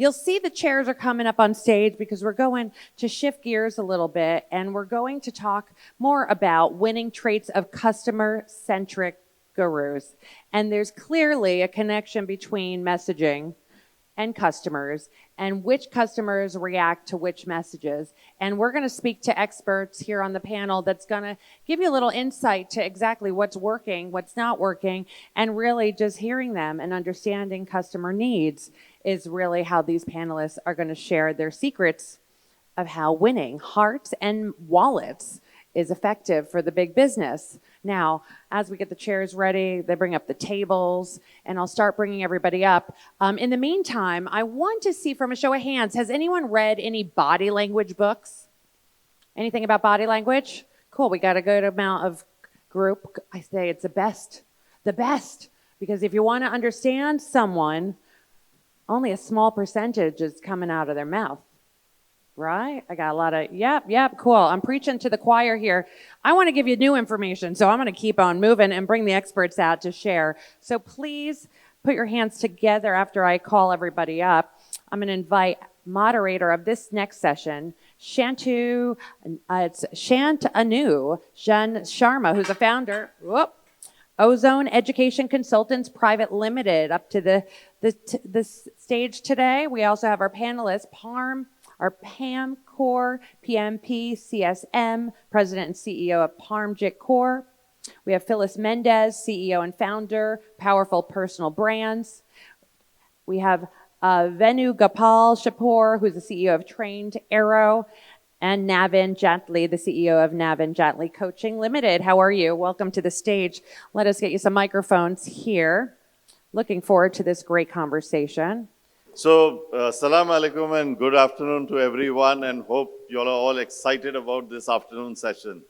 You'll see the chairs are coming up on stage because we're going to shift gears a little bit, and we're going to talk more about winning traits of customer-centric gurus. And there's clearly a connection between messaging and customers, and which customers react to which messages. And we're going to speak to experts here on the panel that's going to give you a little insight to exactly what's working, what's not working, and really just hearing them and understanding customer needs is really how these panelists are going to share their secrets of how winning hearts and wallets is effective for the big business. Now, as we get the chairs ready, they bring up the tables, and I'll start bringing everybody up. In the meantime, I want to see from a show of hands, has anyone read any body language books? Anything about body language? Cool, we got a good amount of group. I say it's the best, because if you want to understand someone, only a small percentage is coming out of their mouth. Right? I got a lot of, yep, cool. I'm preaching to the choir here. I want to give you new information, so I'm going to keep on moving and bring the experts out to share. So please put your hands together after I call everybody up. I'm going to invite moderator of this next session, Shantanu Jan Sharma, who's a founder, Ozone Education Consultants Private Limited, up to the stage today. We also have our panelists, our PAM Core, PMP, CSM, President and CEO of PARMJIT Core. We have Phyllis Mendez, CEO and founder, Powerful Personal Brands. We have Venu Gopal Shapur, who's the CEO of Trained Arrow, and Navin Jatli, the CEO of Navin Jatli Coaching Limited. How are you? Welcome to the stage. Let us get you some microphones here. Looking forward to this great conversation. So, salam alaikum and good afternoon to everyone, and hope you all are all excited about this afternoon session.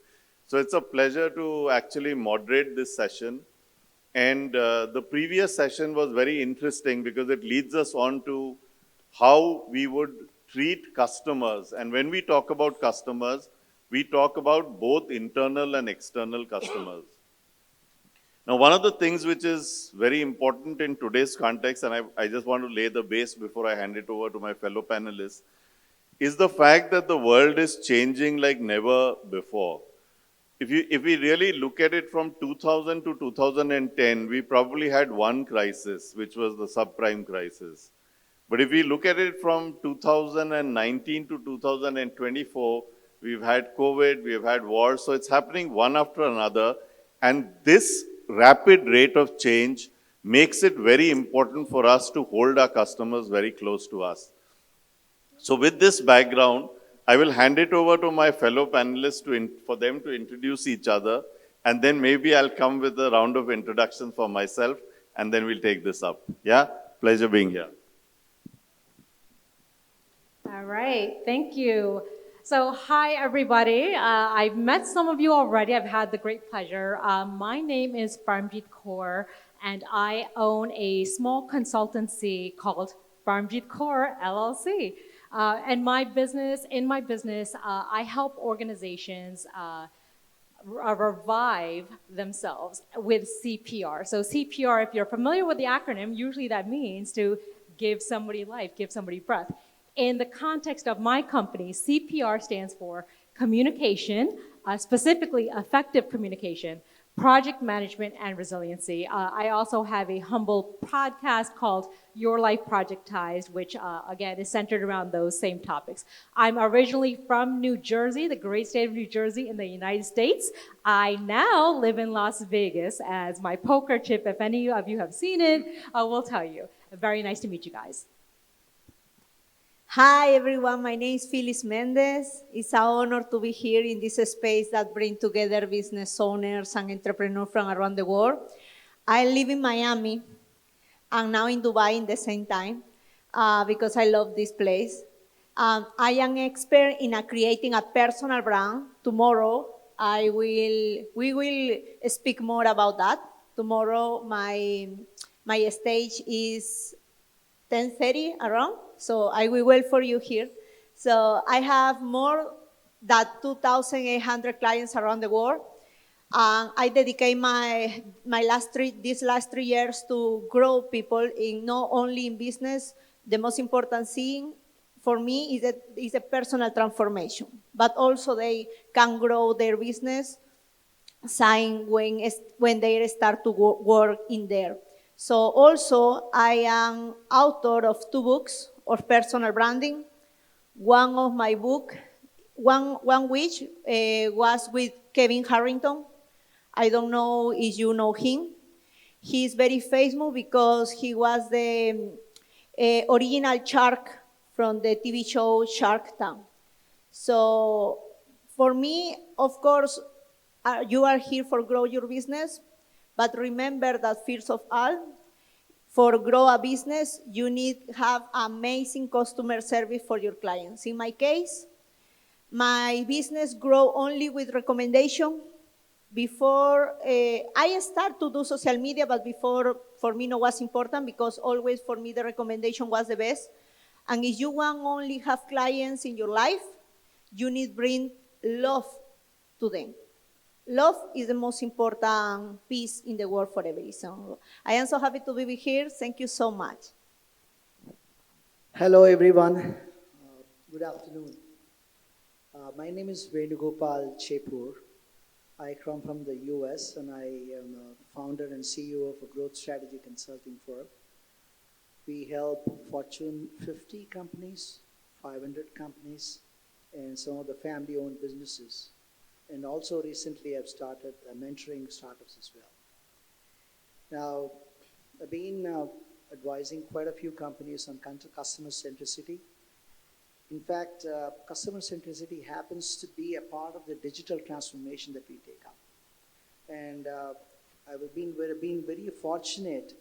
So it's a pleasure to actually moderate this session. And the previous session was very interesting because it leads us on to how we would treat customers. And when we talk about customers, we talk about both internal and external customers. Now, one of the things which is very important in today's context, and I just want to lay the base before I hand it over to my fellow panelists, is the fact that the world is changing like never before. If we really look at it from 2000 to 2010, we probably had one crisis, which was the subprime crisis. But if we look at it from 2019 to 2024, we've had COVID, we've had wars, so it's happening one after another. And this rapid rate of change makes it very important for us to hold our customers very close to us. So with this background, I will hand it over to my fellow panelists for them to introduce each other, and then maybe I'll come with a round of introductions for myself, and then we'll take this up. Yeah? Pleasure being here. All right, thank you. So hi, everybody. I've met some of you already. I've had the great pleasure. My name is PARMJIT Kaur, and I own a small consultancy called PARMJIT Kaur LLC. And in my business, I help organizations revive themselves with CPR. So CPR, if you're familiar with the acronym, usually that means to give somebody life, give somebody breath. In the context of my company, CPR stands for communication, specifically effective communication, project management, and resiliency. I also have a humble podcast called Your Life Projectized, which again is centered around those same topics. I'm originally from New Jersey, the great state of New Jersey in the United States. I now live in Las Vegas as my poker chip. If any of you have seen it, I will tell you. Very nice to meet you guys. Hi everyone, my name is Phyllis Mendez. It's an honor to be here in this space that brings together business owners and entrepreneurs from around the world. I live in Miami and now in Dubai in the same time because I love this place. I am an expert in creating a personal brand. Tomorrow we will speak more about that. Tomorrow my stage is 10:30 around. So I will wait for you here. So I have more than 2,800 clients around the world. I dedicate these last three years to grow people in not only in business, The most important thing for me is a personal transformation, but also they can grow their business sign when they start to work in there. So also I am author of 2 books of personal branding. One of my book, one which was with Kevin Harrington. I don't know if you know him. He's very famous because he was the original shark from the TV show Shark Tank. So for me, of course, you are here for grow your business, but remember that first of all, for grow a business, you need have amazing customer service for your clients. In my case, my business grow only with recommendation. Before I start to do social media, but before for me no was important because always for me the recommendation was the best. And if you want only have clients in your life, you need bring love to them. Love is the most important piece in the world for every reason. I am so happy to be here. Thank you so much. Hello, everyone. Good afternoon. My name is Venugopal Chepur. I come from the US and I am a founder and CEO of a growth strategy consulting firm. We help Fortune 50 companies, 500 companies, and some of the family-owned businesses. And also recently I've started mentoring startups as well. Now, I've been advising quite a few companies on customer centricity. In fact, customer centricity happens to be a part of the digital transformation that we take up. And I've been very fortunate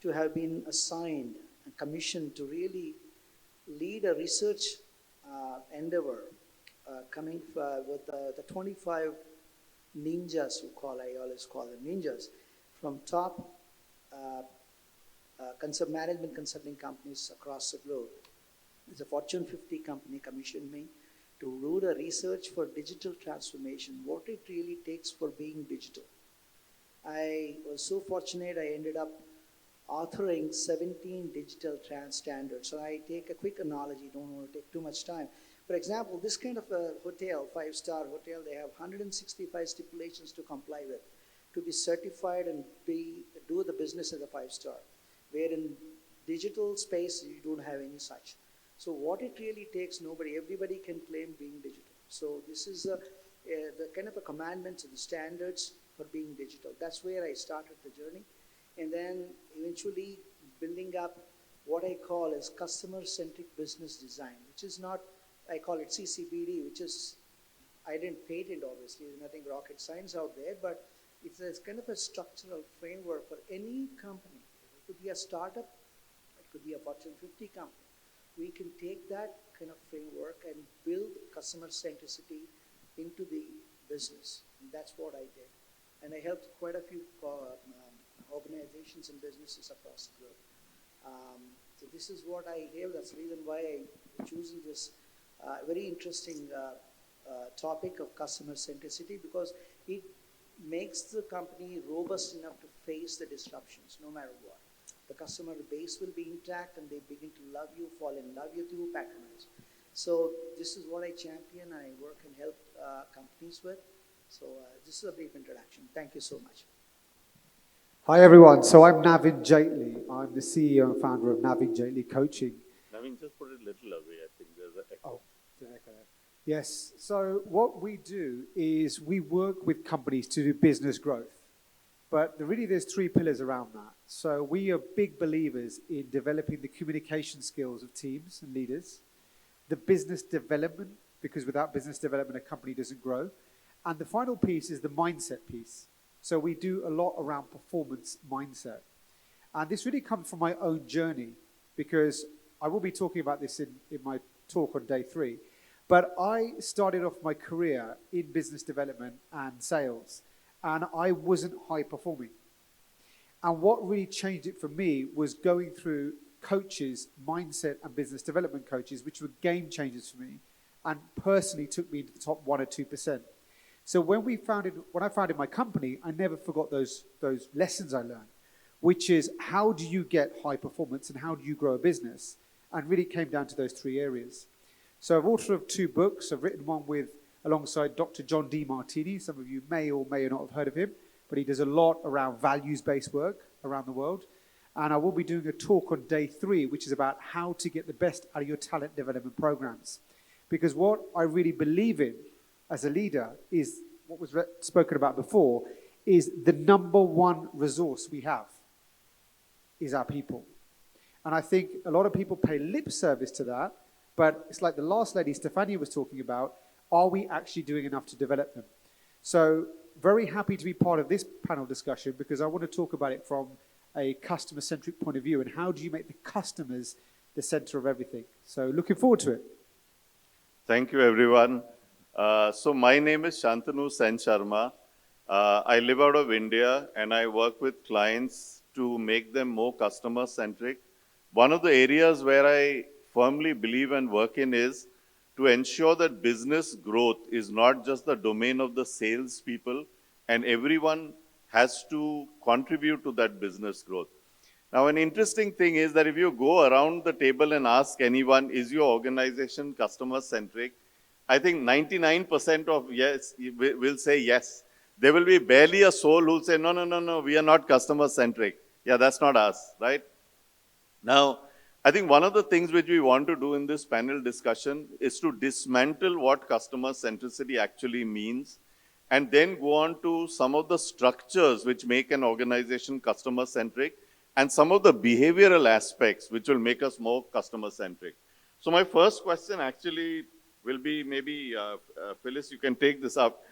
to have been assigned and commissioned to really lead a research endeavor coming with the 25 ninjas, I always call them ninjas, from top management consulting companies across the globe. It's a Fortune 50 company commissioned me to do the research for digital transformation, what it really takes for being digital. I was so fortunate, I ended up authoring 17 digital standards. So I take a quick analogy, don't want to take too much time. For example, this kind of a hotel, 5-star hotel, they have 165 stipulations to comply with to be certified and do the business as a 5-star. Where in digital space, you don't have any such. So what it really takes, everybody can claim being digital. So this is the kind of a commandments and the standards for being digital. That's where I started the journey. And then eventually building up what I call as customer-centric business design, which is not, I call it CCBD, which is, I didn't patent obviously, there's nothing rocket science out there, but it's a kind of a structural framework for any company. It could be a startup, it could be a Fortune 50 company. We can take that kind of framework and build customer centricity into the business. And that's what I did. And I helped quite a few organizations and businesses across the globe. So this is what I have. That's the reason why I'm choosing this very interesting topic of customer centricity, because it makes the company robust enough to face the disruptions no matter what. The customer base will be intact and they begin to love you, fall in love with you, patronize. So this is what I champion, I work and help companies with. So this is a brief introduction. Thank you so much. Hi everyone, so I'm Navin Jaitley. I'm the CEO and founder of Navin Jaitley Coaching. Navin, just put it a little away. I think there's an echo. Oh, there's an echo there. Yes, so what we do is we work with companies to do business growth. But there's 3 pillars around that. So we are big believers in developing the communication skills of teams and leaders, the business development, because without business development, a company doesn't grow. And the final piece is the mindset piece. So we do a lot around performance mindset. And this really comes from my own journey, because I will be talking about this in my talk on day 3. But I started off my career in business development and sales, and I wasn't high performing. And what really changed it for me was going through coaches, mindset and business development coaches, which were game changers for me and personally took me into the top 1 or 2%. So when I founded my company, I never forgot those lessons I learned, which is how do you get high performance and how do you grow a business? And really came down to those three areas. So I've authored 2 books. I've written one alongside Dr. John D. Martini. Some of you may or may not have heard of him, but he does a lot around values-based work around the world. And I will be doing a talk on day 3, which is about how to get the best out of your talent development programs. Because what I really believe in as a leader is what was spoken about before, is the number one resource we have is our people. And I think a lot of people pay lip service to that, but it's like the last lady, Stefania, was talking about, are we actually doing enough to develop them? So very happy to be part of this panel discussion because I want to talk about it from a customer-centric point of view and how do you make the customers the center of everything. So looking forward to it. Thank you, everyone. So my name is Shantanu Sen Sharma. I live out of India and I work with clients to make them more customer-centric. One of the areas where I firmly believe and work in is to ensure that business growth is not just the domain of the salespeople and everyone has to contribute to that business growth. Now, an interesting thing is that if you go around the table and ask anyone, is your organization customer-centric? I think 99% of yes will say yes. There will be barely a soul who will say, no, we are not customer-centric. Yeah, that's not us, right? Now, I think one of the things which we want to do in this panel discussion is to dismantle what customer centricity actually means and then go on to some of the structures which make an organization customer centric and some of the behavioral aspects which will make us more customer centric. So my first question actually will be maybe, Phyllis, you can take this up,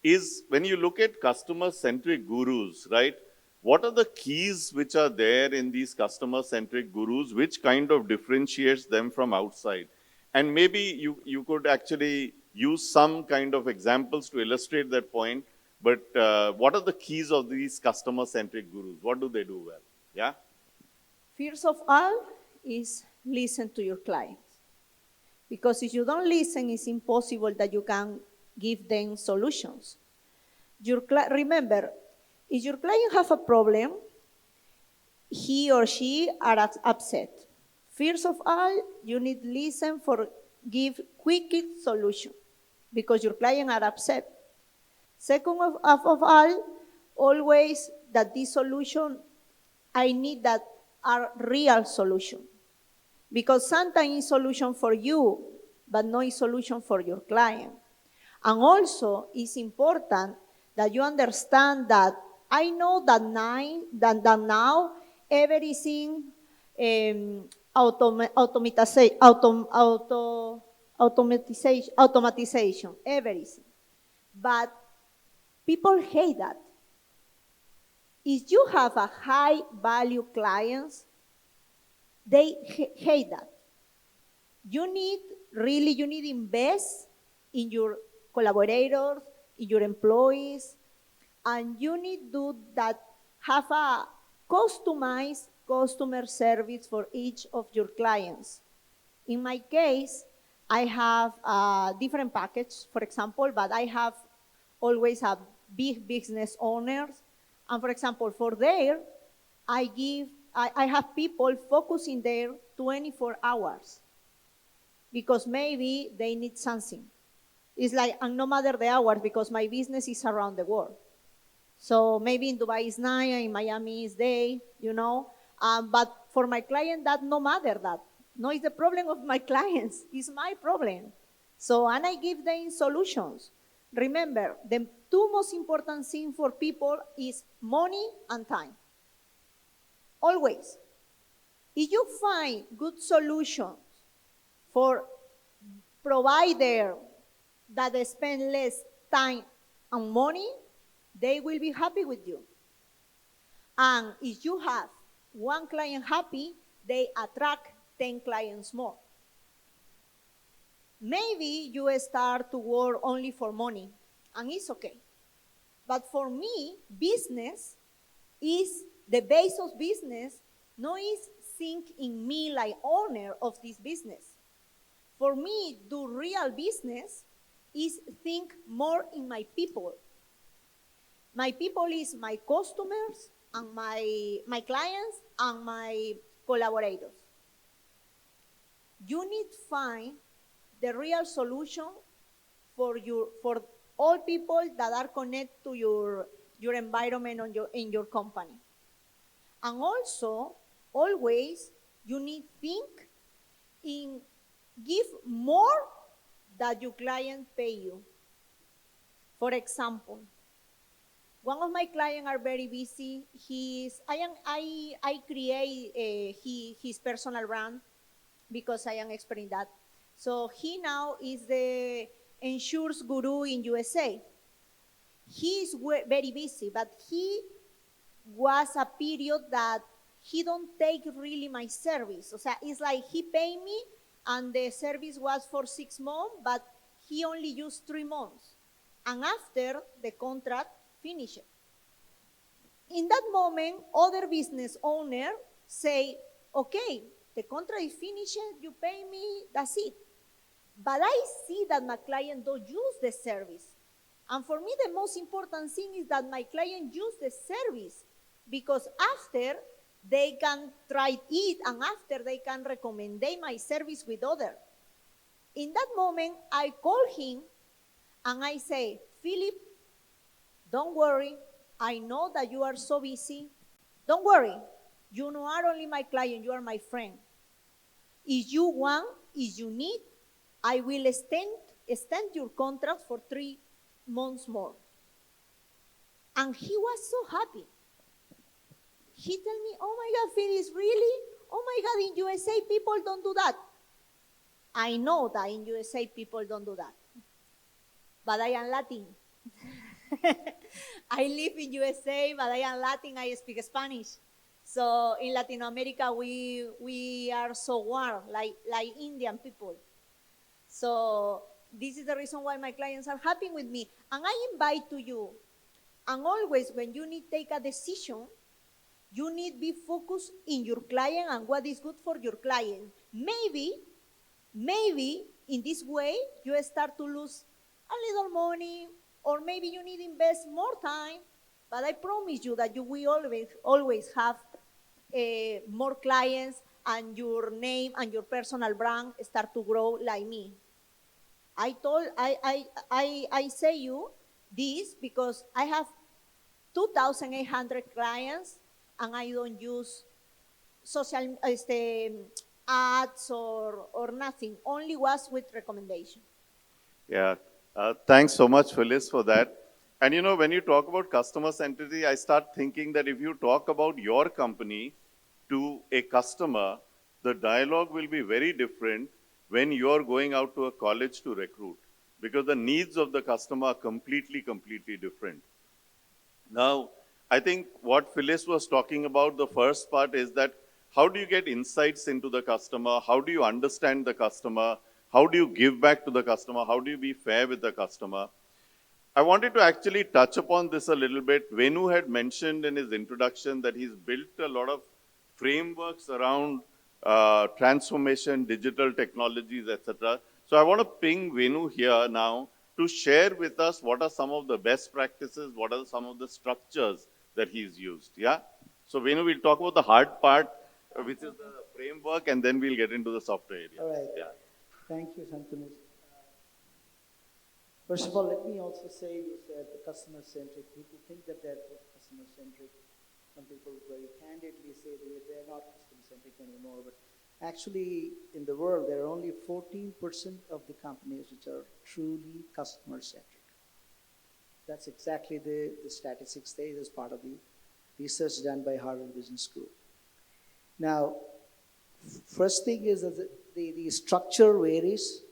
is when you look at customer centric gurus, right? What are the keys which are there in these customer-centric gurus? Which kind of differentiates them from outside? And maybe you could actually use some kind of examples to illustrate that point. But what are the keys of these customer-centric gurus? What do they do well? Yeah? First of all is listen to your clients. Because if you don't listen, it's impossible that you can give them solutions. Remember, if your client have a problem, he or she are upset. First of all, you need listen for give quick solution because your client are upset. Second of all, always that this solution, I need that are real solution. Because sometimes it's solution for you, but no is solution for your client. And also, it's important that you understand that I know that now everything automatization, everything. But people hate that. If you have a high value clients, they hate that. You need invest in your collaborators, in your employees, and you need to do that, have a customized customer service for each of your clients. In my case, I have a different package, for example, but I have always have big business owners. And for example, for there, I have people focusing there 24 hours because maybe they need something. It's like, and no matter the hours because my business is around the world. So maybe in Dubai is night, in Miami is day, you know. But for my client, that no matter that. No, it's the problem of my clients. It's my problem. So, and I give them solutions. Remember, the two most important things for people is money and time. Always. If you find good solutions for provider that they spend less time and money, they will be happy with you. And if you have one client happy, they attract 10 clients more. Maybe you start to work only for money, and it's okay. But for me, business is the base of business, no is think in me like owner of this business. For me, do real business is think more in my people. My people is my customers and my clients and my collaborators. you need to find the real solution for all people that are connected to your environment in your company. And also, always, you need to think in give more that your client pay you. For example, one of my clients are very busy. I create his personal brand because I am expert in that. So he now is the insurance guru in USA. He is very busy, but he was a period that he don't take really my service. O sea, it's like he pay me and the service was for 6 months, but he only used 3 months. And after the contract finished. In that moment, other business owner say, okay, the contract is finished, you pay me, that's it. But I see that my client don't use the service. And for me, the most important thing is that my client use the service because after they can try it and after they can recommend my service with other. In that moment, I call him and I say, Philip, don't worry. I know that you are so busy. Don't worry. You are only my client. You are my friend. If you want, if you need, I will extend your contract for 3 months more. And he was so happy. He told me, oh my God, Phyllis, really? Oh my God, in USA people don't do that. I know that in USA people don't do that. But I am Latin. I live in USA, but I am Latin, I speak Spanish. So in Latin America, we are so warm, like Indian people. So this is the reason why my clients are happy with me. And I invite to you, and always when you need to take a decision, you need to be focused in your client and what is good for your client. Maybe in this way, you start to lose a little money, or maybe you need to invest more time, but I promise you that you will always have more clients and your name and your personal brand start to grow like me. I say you this because I have 2,800 clients and I don't use social ads or nothing, only was with recommendation. Yeah. Thanks so much, Phyllis, for that. And you know, when you talk about customer centricity, I start thinking that if you talk about your company to a customer, the dialogue will be very different when you're going out to a college to recruit, because the needs of the customer are completely different. Now, I think what Phyllis was talking about, the first part is that how do you get insights into the customer? How do you understand the customer? How do you give back to the customer? How do you be fair with the customer? I wanted to actually touch upon this a little bit. Venu had mentioned in his introduction that he's built a lot of frameworks around transformation, digital technologies, etc. So I want to ping Venu here now to share with us what are some of the best practices, what are some of the structures that he's used. Yeah. So Venu, we'll talk about the hard part, which is the framework, and then we'll get into the software area. All right. Yeah. Thank you, Santunis. First of all, let me also say, you said the customer-centric. People think that they're customer-centric. Some people very candidly say they're not customer-centric anymore. But actually, in the world, there are only 14% of the companies which are truly customer-centric. That's exactly the statistics there as part of the research done by Harvard Business School. Now, first thing is that the structure varies.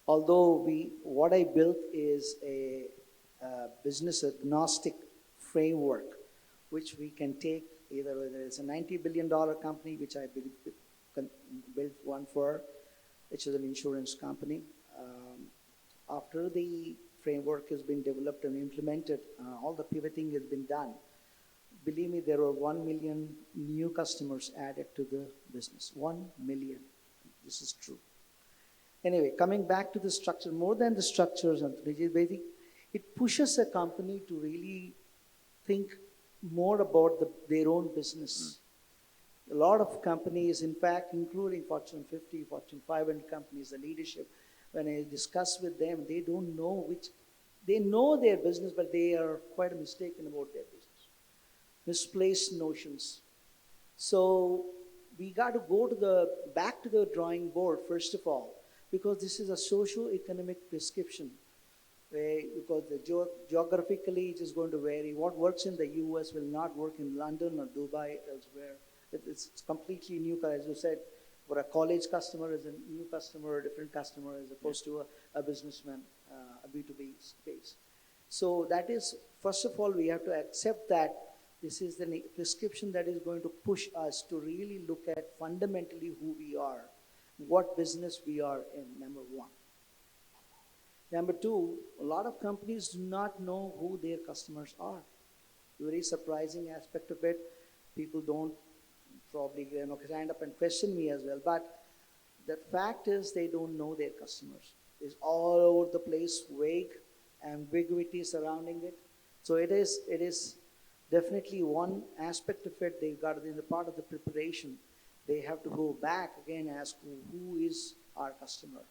Although what I built is a business agnostic framework, which we can take either whether it's a $90 billion company, which I built one for, which is an insurance company. After the framework has been developed and implemented, all the pivoting has been done. Believe me, there were 1 million new customers added to the business. 1 million. This is true. Anyway, coming back to the structure, more than the structures, it pushes a company to really think more about their own business. A lot of companies, in fact, including Fortune 50, Fortune 500 companies, the leadership, when I discuss with them, they don't know they know their business, but they are quite mistaken about their business. Misplaced notions. So we got to go back to the drawing board, first of all, because this is a socio-economic prescription. Because geographically it is going to vary. What works in the US will not work in London or Dubai, elsewhere. It's completely new, as you said, for a college customer is a new customer, a different customer, as opposed to a businessman, a B2B space. So that is, first of all, we have to accept that this is the prescription that is going to push us to really look at fundamentally who we are, what business we are in, number one. Number two, a lot of companies do not know who their customers are. Very surprising aspect of it. People don't probably stand up and question me as well. But the fact is they don't know their customers. It's all over the place, vague, ambiguity surrounding it. So it is definitely one aspect of it. They've got in the part of the preparation. They have to go back again and ask who is our customer.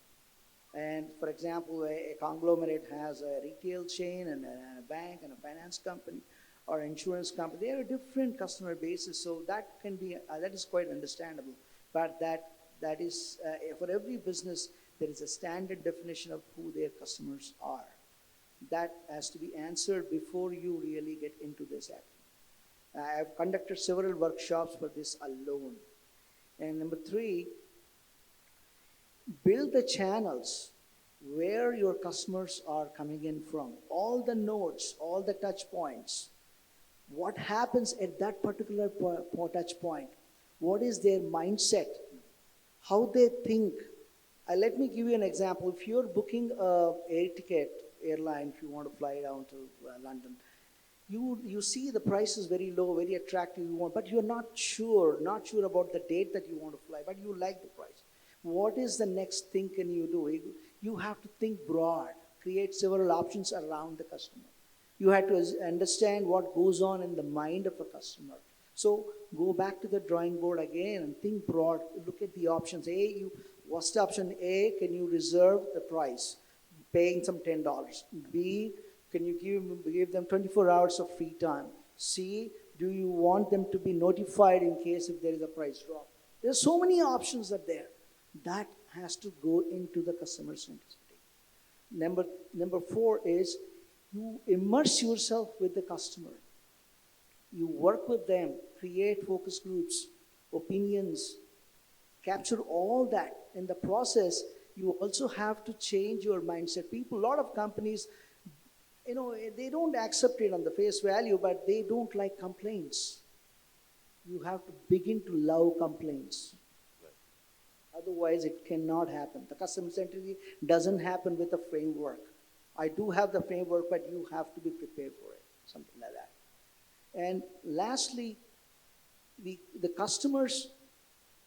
And for example, a conglomerate has a retail chain and a bank and a finance company or insurance company. They are different customer bases, so that can be that is quite understandable. But that is for every business there is a standard definition of who their customers are. That has to be answered before you really get into this act. I have conducted several workshops for this alone. And number three, build the channels where your customers are coming in from. All the nodes, all the touch points. What happens at that particular touch point? What is their mindset? How they think? Let me give you an example. If you're booking an airline, if you want to fly down to London, you see the price is very low, very attractive, but you're not sure about the date that you want to fly, but you like the price. What is the next thing can you do? You have to think broad, create several options around the customer. You have to understand what goes on in the mind of a customer. So go back to the drawing board again and think broad. Look at the options. What's the option A? Can you reserve the price, paying some $10? B, can you give them 24 hours of free time? C, do you want them to be notified in case if there is a price drop? There's so many options that there. That has to go into the customer centricity. Number four is you immerse yourself with the customer. You work with them, create focus groups, opinions, capture all that. In the process, you also have to change your mindset. A lot of companies, they don't accept it on the face value, but they don't like complaints. You have to begin to love complaints. Otherwise, it cannot happen. The customer centricity doesn't happen with a framework. I do have the framework, but you have to be prepared for it, something like that. And lastly, the customers,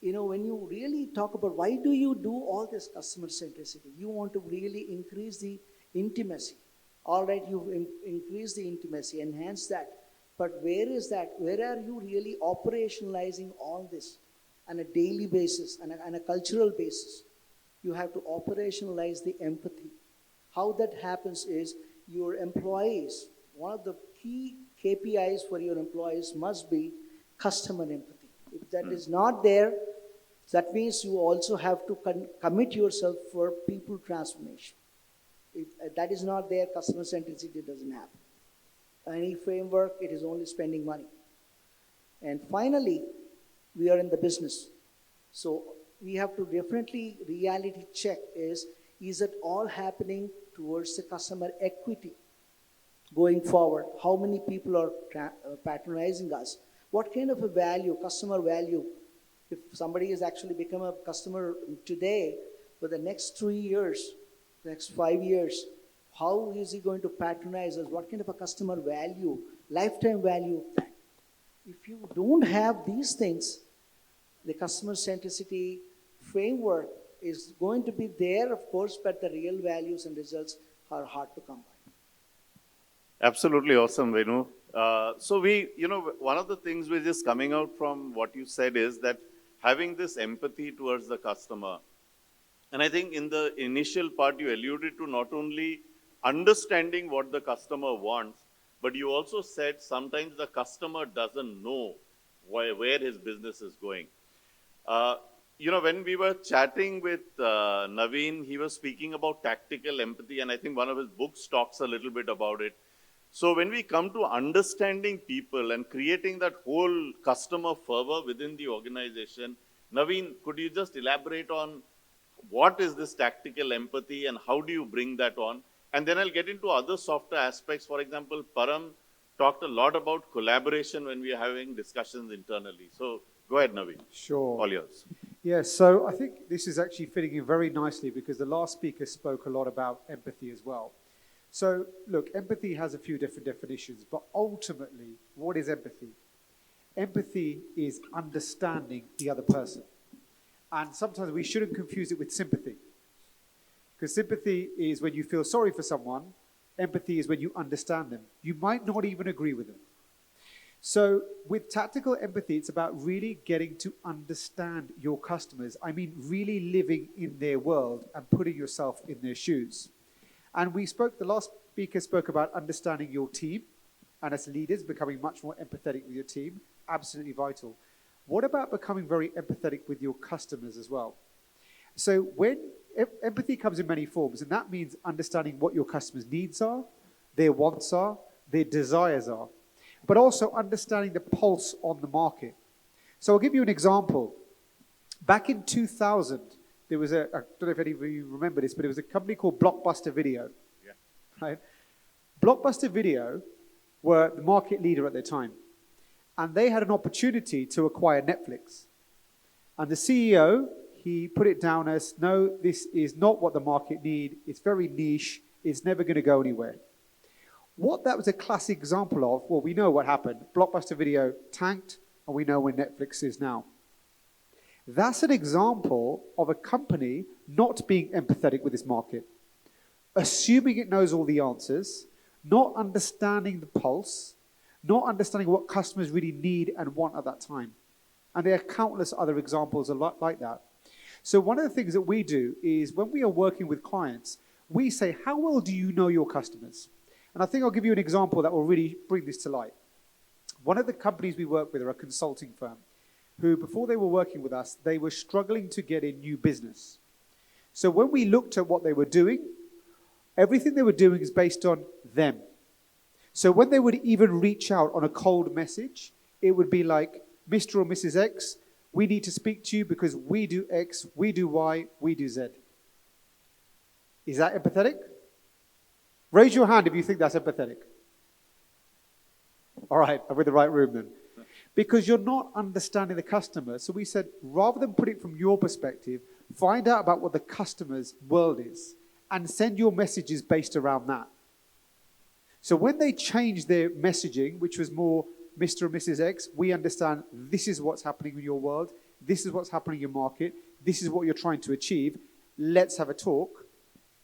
when you really talk about why do you do all this customer centricity, you want to really increase the intimacy. All right, you increase the intimacy, enhance that. But where is that? Where are you really operationalizing all this on a daily basis and on a cultural basis? You have to operationalize the empathy. How that happens is your employees, one of the key KPIs for your employees must be customer empathy. If that is not there, that means you also have to commit yourself for people transformation. If that is not there, customer centricity doesn't happen. Any framework, it is only spending money. And finally, we are in the business. So we have to definitely reality check is it all happening towards the customer equity going forward? How many people are patronizing us? What kind of a value, customer value? If somebody has actually become a customer today, for the next 3 years, next 5 years, how is he going to patronize us? What kind of a customer value, lifetime value of that? If you don't have these things, the customer centricity framework is going to be there, of course, but the real values and results are hard to come by. Absolutely awesome, Venu. So one of the things which is coming out from what you said is that having this empathy towards the customer. And I think in the initial part, you alluded to not only understanding what the customer wants, but you also said sometimes the customer doesn't know where his business is going. When we were chatting with Naveen, he was speaking about tactical empathy, and I think one of his books talks a little bit about it. So when we come to understanding people and creating that whole customer fervor within the organization, Naveen, could you just elaborate on what is this tactical empathy and how do you bring that on? And then I'll get into other softer aspects. For example, Param talked a lot about collaboration when we are having discussions internally. So go ahead, Naveen. Sure. All yours. Yes, so I think this is actually fitting in very nicely because the last speaker spoke a lot about empathy as well. So, look, empathy has a few different definitions, but ultimately, what is empathy? Empathy is understanding the other person. And sometimes we shouldn't confuse it with sympathy. Because sympathy is when you feel sorry for someone, empathy is when you understand them. You might not even agree with them. So with tactical empathy, it's about really getting to understand your customers. I mean, really living in their world and putting yourself in their shoes. And the last speaker spoke about understanding your team, and as leaders, becoming much more empathetic with your team, absolutely vital. What about becoming very empathetic with your customers as well? So when empathy comes in many forms, and that means understanding what your customers' needs are, their wants are, their desires are, but also understanding the pulse on the market. So I'll give you an example. Back in 2000, there was I don't know if any of you remember this, but it was a company called Blockbuster Video. Yeah. Right? Blockbuster Video were the market leader at their time. And they had an opportunity to acquire Netflix. And the CEO, he put it down as, no, this is not what the market need. It's very niche. It's never going to go anywhere. What that was a classic example of, well, we know what happened. Blockbuster Video tanked, and we know where Netflix is now. That's an example of a company not being empathetic with its market, assuming it knows all the answers, not understanding the pulse, not understanding what customers really need and want at that time. And there are countless other examples a lot like that. So one of the things that we do is when we are working with clients, we say, how well do you know your customers? And I think I'll give you an example that will really bring this to light. One of the companies we work with are a consulting firm who, before they were working with us, they were struggling to get in new business. So when we looked at what they were doing, everything they were doing is based on them. So when they would even reach out on a cold message, it would be like, Mr. or Mrs. X, we need to speak to you because we do X, we do Y, we do Z. Is that empathetic? Raise your hand if you think that's empathetic. All right, I'm in the right room then. Because you're not understanding the customer. So we said, rather than put it from your perspective, find out about what the customer's world is and send your messages based around that. So when they changed their messaging, which was more Mr. or Mrs. X, we understand this is what's happening in your world, this is what's happening in your market, this is what you're trying to achieve, let's have a talk.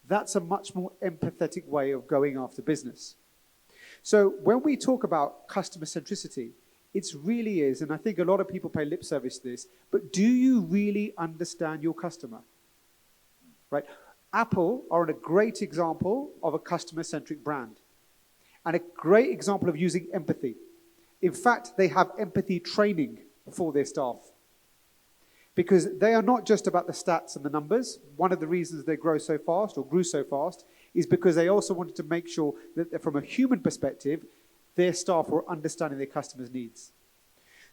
That's a much more empathetic way of going after business. So when we talk about customer centricity, it really is, and I think a lot of people pay lip service to this, but do you really understand your customer? Right? Apple are a great example of a customer-centric brand and a great example of using empathy. In fact, they have empathy training for their staff because they are not just about the stats and the numbers. One of the reasons they grew so fast is because they also wanted to make sure that from a human perspective, their staff were understanding their customers' needs.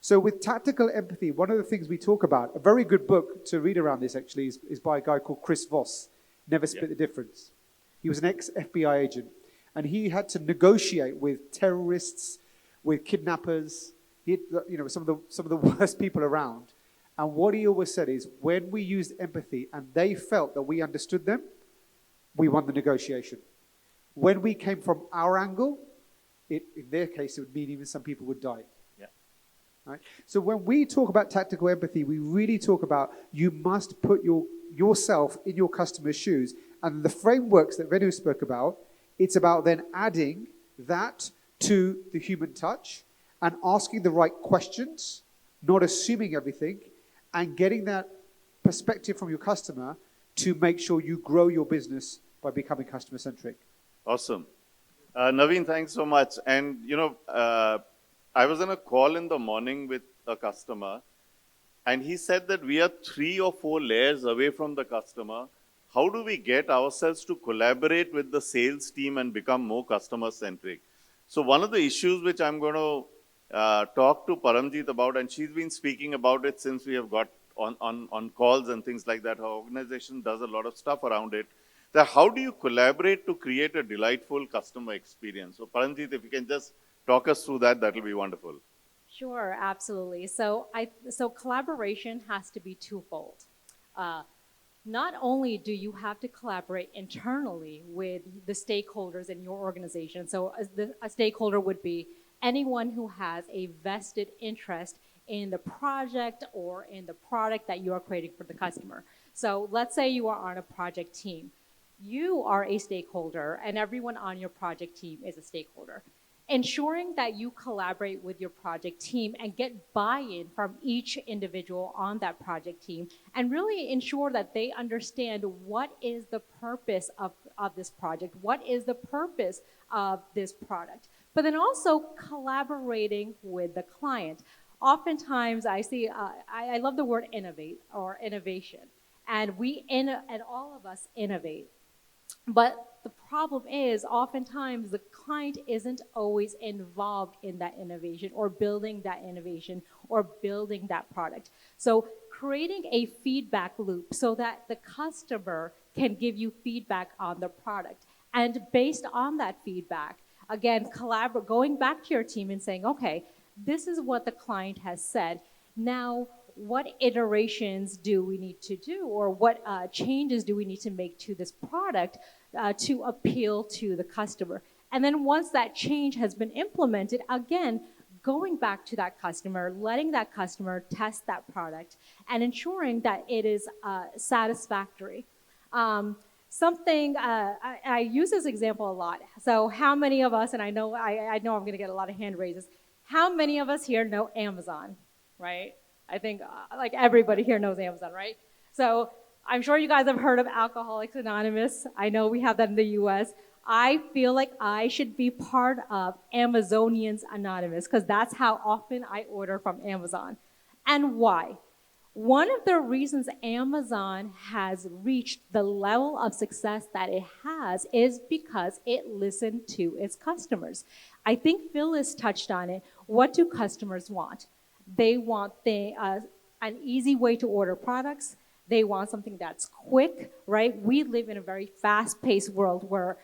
So with tactical empathy, one of the things we talk about, a very good book to read around this actually is by a guy called Chris Voss, Never Split the Difference. He was an ex-FBI agent, and he had to negotiate with terrorists, with kidnappers, some of the worst people around. And what he always said is, when we used empathy and they felt that we understood them, we won the negotiation. When we came from our angle, in their case, it would mean even some people would die. Yeah. Right? So when we talk about tactical empathy, we really talk about you must put yourself in your customer's shoes. And the frameworks that Venu spoke about, it's about then adding that to the human touch and asking the right questions, not assuming everything, and getting that perspective from your customer to make sure you grow your business by becoming customer-centric. Awesome. Naveen, thanks so much. And, I was on a call in the morning with a customer, and he said that we are 3 or 4 layers away from the customer. How do we get ourselves to collaborate with the sales team and become more customer-centric? So one of the issues which I'm going to talk to Paramjeet about, and she's been speaking about it since we have got on calls and things like that, her organization does a lot of stuff around it, that how do you collaborate to create a delightful customer experience? So Paramjeet, if you can just talk us through that, that will be wonderful. Sure, absolutely. So collaboration has to be twofold. Not only do you have to collaborate internally with the stakeholders in your organization, so a stakeholder would be anyone who has a vested interest in the project or in the product that you are creating for the customer. So let's say you are on a project team. You are a stakeholder, and everyone on your project team is a stakeholder. Ensuring that you collaborate with your project team and get buy-in from each individual on that project team and really ensure that they understand what is the purpose of this project, what is the purpose of this product, but then also collaborating with the client. Oftentimes I see, I love the word innovate or innovation, and all of us innovate. But the problem is, oftentimes, the client isn't always involved in that innovation or building that innovation or building that product. So creating a feedback loop so that the customer can give you feedback on the product. And based on that feedback, again, going back to your team and saying, okay, this is what the client has said. Now, what iterations do we need to do, or what changes do we need to make to this product to appeal to the customer? And then once that change has been implemented, again, going back to that customer, letting that customer test that product, and ensuring that it is satisfactory. I use this example a lot. So how many of us, and I know I'm going to get a lot of hand raises, how many of us here know Amazon, right? I think like everybody here knows Amazon, right? So I'm sure you guys have heard of Alcoholics Anonymous. I know we have that in the US. I feel like I should be part of Amazonians Anonymous because that's how often I order from Amazon. And why? One of the reasons Amazon has reached the level of success that it has is because it listened to its customers. I think Phyllis touched on it. What do customers want? They want an easy way to order products. They want something that's quick, right? We live in a very fast-paced world where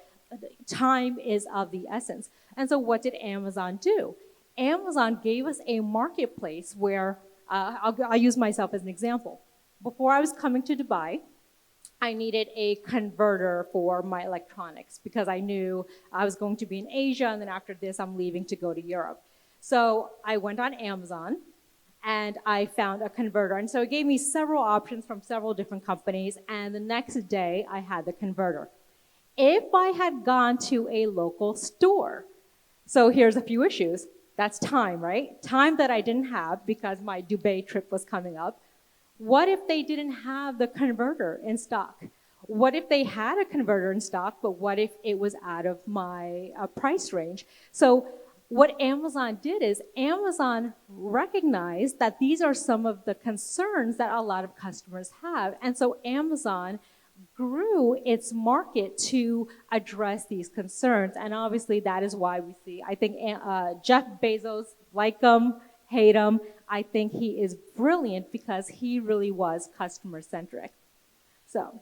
time is of the essence. And so what did Amazon do? Amazon gave us a marketplace where, I'll use myself as an example. Before I was coming to Dubai, I needed a converter for my electronics because I knew I was going to be in Asia, and then after this, I'm leaving to go to Europe. So I went on Amazon, and I found a converter. And so it gave me several options from several different companies, and the next day, I had the converter. If I had gone to a local store, so here's a few issues. That's time, right? Time that I didn't have because my Dubai trip was coming up. What if they didn't have the converter in stock? What if they had a converter in stock, but what if it was out of my price range? So what Amazon did is Amazon recognized that these are some of the concerns that a lot of customers have. And so Amazon grew its market to address these concerns. And obviously that is why we see, I think Jeff Bezos, like him, hate him, I think he is brilliant because he really was customer-centric. So.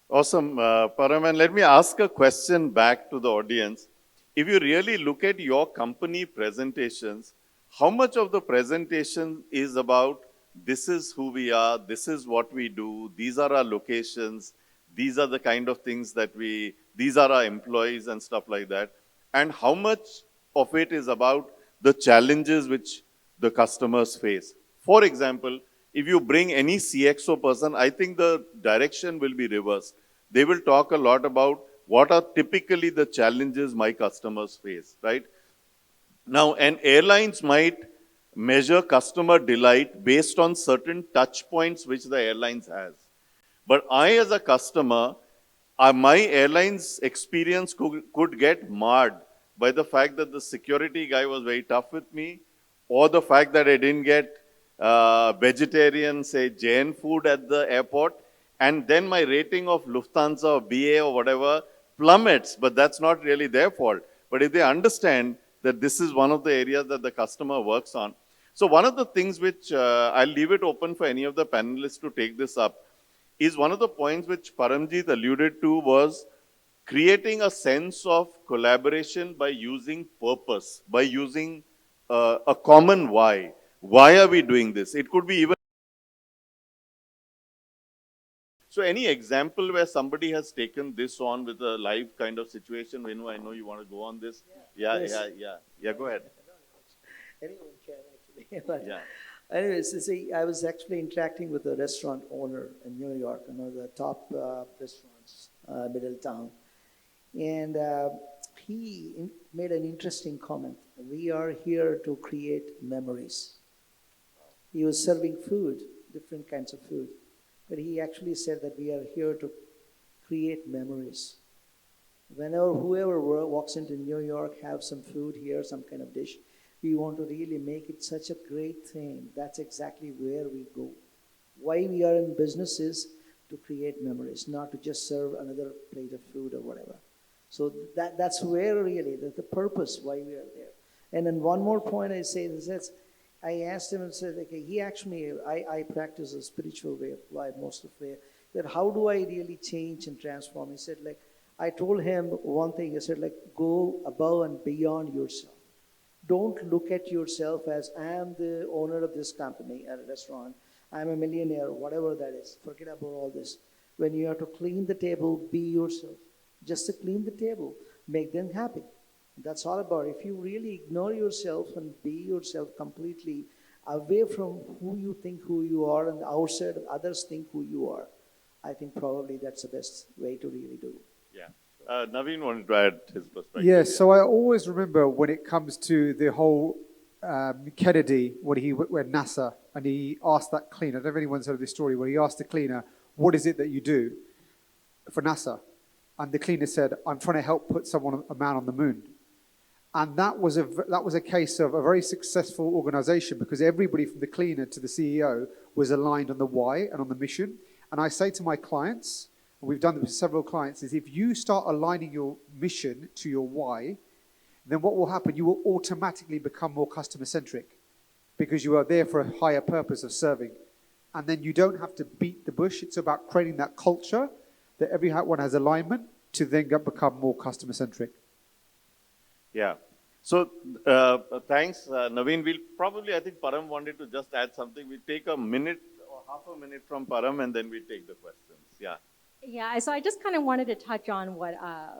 Awesome, Param. And let me ask a question back to the audience. If you really look at your company presentations, how much of the presentation is about this is who we are, this is what we do, these are our locations, these are the kind of things that these are our employees and stuff like that. And how much of it is about the challenges which the customers face? For example, if you bring any CXO person, I think the direction will be reversed. They will talk a lot about what are typically the challenges my customers face, right? Now, and airlines might measure customer delight based on certain touch points which the airlines has. But I, as a customer, my airline's experience could get marred by the fact that the security guy was very tough with me, or the fact that I didn't get vegetarian, say, Jain food at the airport, and then my rating of Lufthansa or BA or whatever plummets, but that's not really their fault. But if they understand that this is one of the areas that the customer works on. So one of the things which I'll leave it open for any of the panelists to take this up, is one of the points which Paramjit alluded to was creating a sense of collaboration by using purpose, by using a common why. Why are we doing this? It could be even. So any example where somebody has taken this on with a live kind of situation? Venu, I know you want to go on this. Yes. Yeah, go ahead. Anyone can actually. But Yeah. anyways, you see, I was actually interacting with a restaurant owner in New York, one of the top restaurants, Middletown. And he made an interesting comment. We are here to create memories. He was serving food, different kinds of food. But he actually said that we are here to create memories. Whenever whoever walks into New York, have some food here, some kind of dish, we want to really make it such a great thing. That's exactly where we go. Why we are in business is to create memories, not to just serve another plate of food or whatever. So that's where really the purpose why we are there. And then one more point I say is that I asked him and said, okay, he actually, I practice a spiritual way of life most of the way. That how do I really change and transform? He said, like, I told him one thing. I said, like, go above and beyond yourself. Don't look at yourself as I am the owner of this company at a restaurant. I'm a millionaire, whatever that is. Forget about all this. When you have to clean the table, be yourself. Just to clean the table, make them happy. That's all about it. If you really ignore yourself and be yourself completely away from who you think who you are and outside others think who you are, I think probably that's the best way to really do. Yeah. Naveen wanted to add his perspective. Yes, so I always remember when it comes to the whole Kennedy, when NASA, and he asked that cleaner, I don't know if anyone's heard of this story, where he asked the cleaner, what is it that you do for NASA? And the cleaner said, I'm trying to help put a man on the moon. And that was a case of a very successful organization because everybody from the cleaner to the CEO was aligned on the why and on the mission. And I say to my clients, and we've done this with several clients, is if you start aligning your mission to your why, then what will happen? You will automatically become more customer-centric because you are there for a higher purpose of serving. And then you don't have to beat the bush. It's about creating that culture that everyone has alignment to then become more customer-centric. Yeah. So thanks, Naveen. We'll probably, I think Param wanted to just add something. We'll take a minute or half a minute from Param and then we take the questions. Yeah. Yeah, so I just kind of wanted to touch on what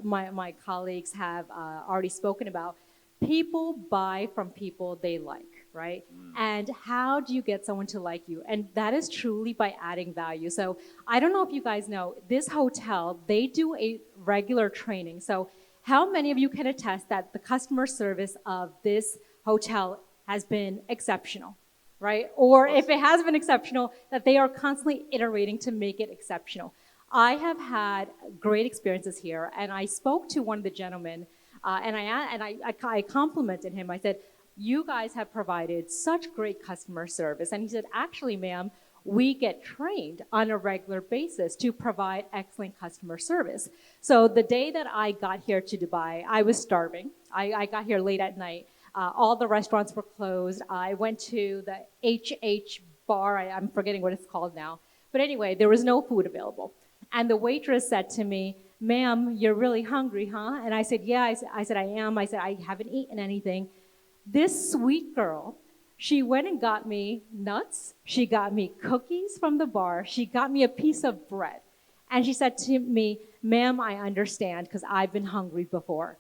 my colleagues have already spoken about. People buy from people they like, right? And how do you get someone to like you? And that is truly by adding value. So I don't know if you guys know, this hotel, they do a regular training. So how many of you can attest that the customer service of this hotel has been exceptional, right? Or if it has been exceptional, that they are constantly iterating to make it exceptional. I have had great experiences here, and I spoke to one of the gentlemen, and I complimented him. I said, you guys have provided such great customer service. And he said, actually, ma'am, we get trained on a regular basis to provide excellent customer service. So the day that I got here to Dubai, I was starving. I got here late at night. All the restaurants were closed. I went to the HH bar. I'm forgetting what it's called now. But anyway, there was no food available. And the waitress said to me, ma'am, you're really hungry, huh? And I said, yeah. I said, I am. I said, I haven't eaten anything. This sweet girl, she went and got me nuts. She got me cookies from the bar. She got me a piece of bread. And she said to me, ma'am, I understand because I've been hungry before.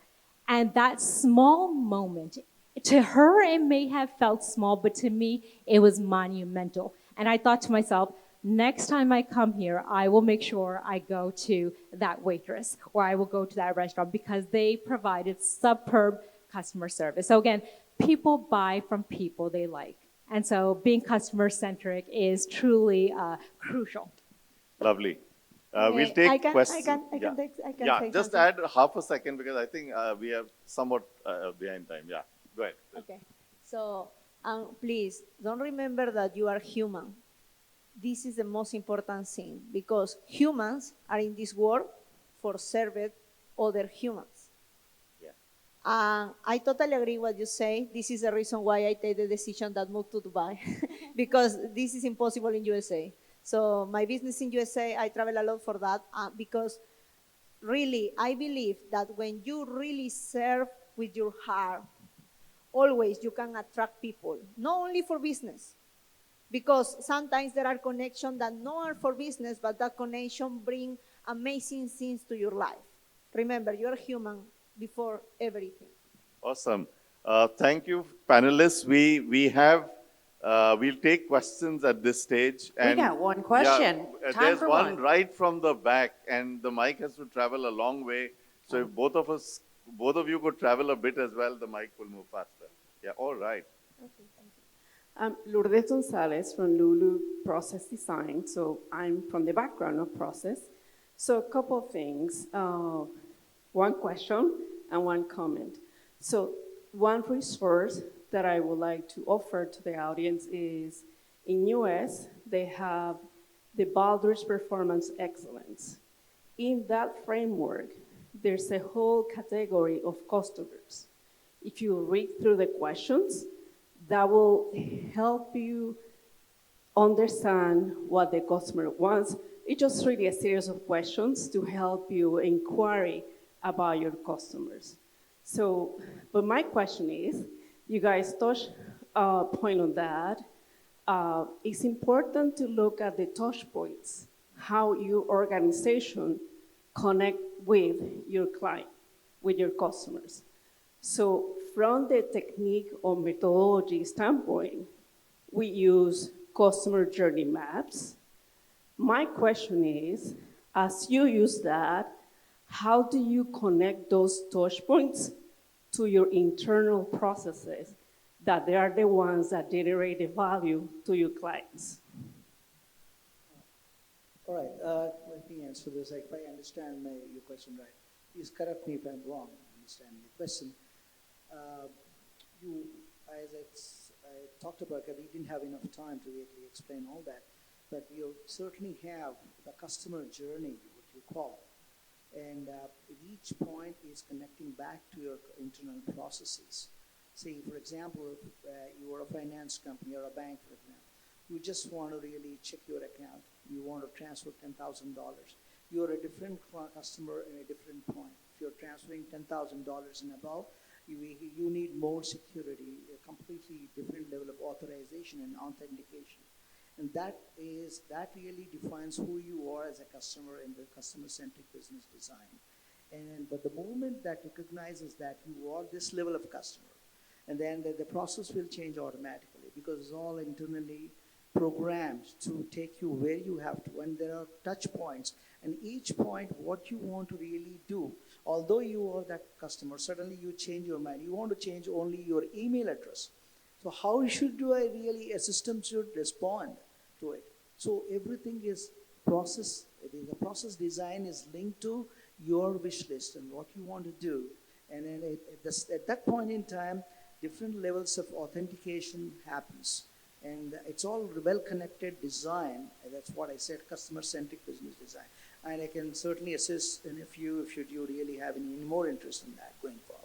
And that small moment, to her, it may have felt small, but to me, it was monumental. And I thought to myself, next time I come here, I will make sure I go to that waitress or I will go to that restaurant because they provided superb customer service. So again, people buy from people they like. And so being customer-centric is truly crucial. Lovely. Okay, We'll take I can questions. say Just something. add half a second because I think we are somewhat behind time. Yeah, go ahead. Okay. So, please don't remember that you are human. This is the most important thing because humans are in this world for serving other humans. Yeah. I totally agree what you say. This is the reason why I take the decision that moved to Dubai because this is impossible in USA. So my business in USA, I travel a lot for that because really I believe that when you really serve with your heart, always you can attract people, not only for business, because sometimes there are connections that not are for business, but that connection bring amazing things to your life. Remember, you're human before everything. Awesome. Thank you, panelists. We'll take questions at this stage. We got one question. Time There's for one one. right from the back, and the mic has to travel a long way. So if both of you could travel a bit as well, the mic will move faster. Yeah, all right. I'm Lourdes Gonzalez from Lulu Process Design. So I'm from the background of process. So a couple of things, one question and one comment. So one resource that I would like to offer to the audience is in US, they have the Baldrige Performance Excellence. In that framework, there's a whole category of customers. If you read through the questions, that will help you understand what the customer wants. It's just really a series of questions to help you inquiry about your customers. So, but my question is, you guys touched a point on that. It's important to look at the touch points, how your organization connect with your client, with your customers. So from the technique or methodology standpoint, we use customer journey maps. My question is, as you use that, how do you connect those touch points to your internal processes that they are the ones that generate the value to your clients? All right, let me answer this. If I understand your question right, please correct me if I'm wrong in understanding the question. As I talked about, we didn't have enough time to really explain all that, but you certainly have the customer journey, what you call, and each point is connecting back to your internal processes. See, for example, if you are a finance company or a bank, for example, you just want to really check your account. You want to transfer $10,000. You're a different customer in a different point. If you're transferring $10,000 and above, you need more security, a completely different level of authorization and authentication. And that really defines who you are as a customer in the customer-centric business design. But the moment that recognizes that you are this level of customer, and then the process will change automatically because it's all internally programmed to take you where you have to. And there are touch points, and each point, what you want to really do. Although you are that customer, suddenly you change your mind. You want to change only your email address. So how a system should respond to it? So everything is process. The process design is linked to your wish list and what you want to do. And then at that point in time, different levels of authentication happens. And it's all well-connected design. That's what I said, customer-centric business design. And I can certainly assist in if you really have any more interest in that going forward.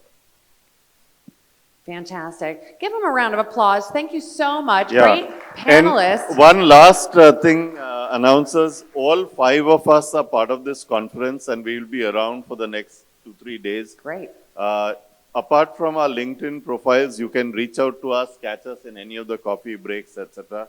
Fantastic. Give them a round of applause. Thank you so much. Yeah. Great panelists. And one last thing, announcers, all 5 of us are part of this conference and we will be around for the next 2-3 days. Great. Apart from our LinkedIn profiles, you can reach out to us, catch us in any of the coffee breaks, etc.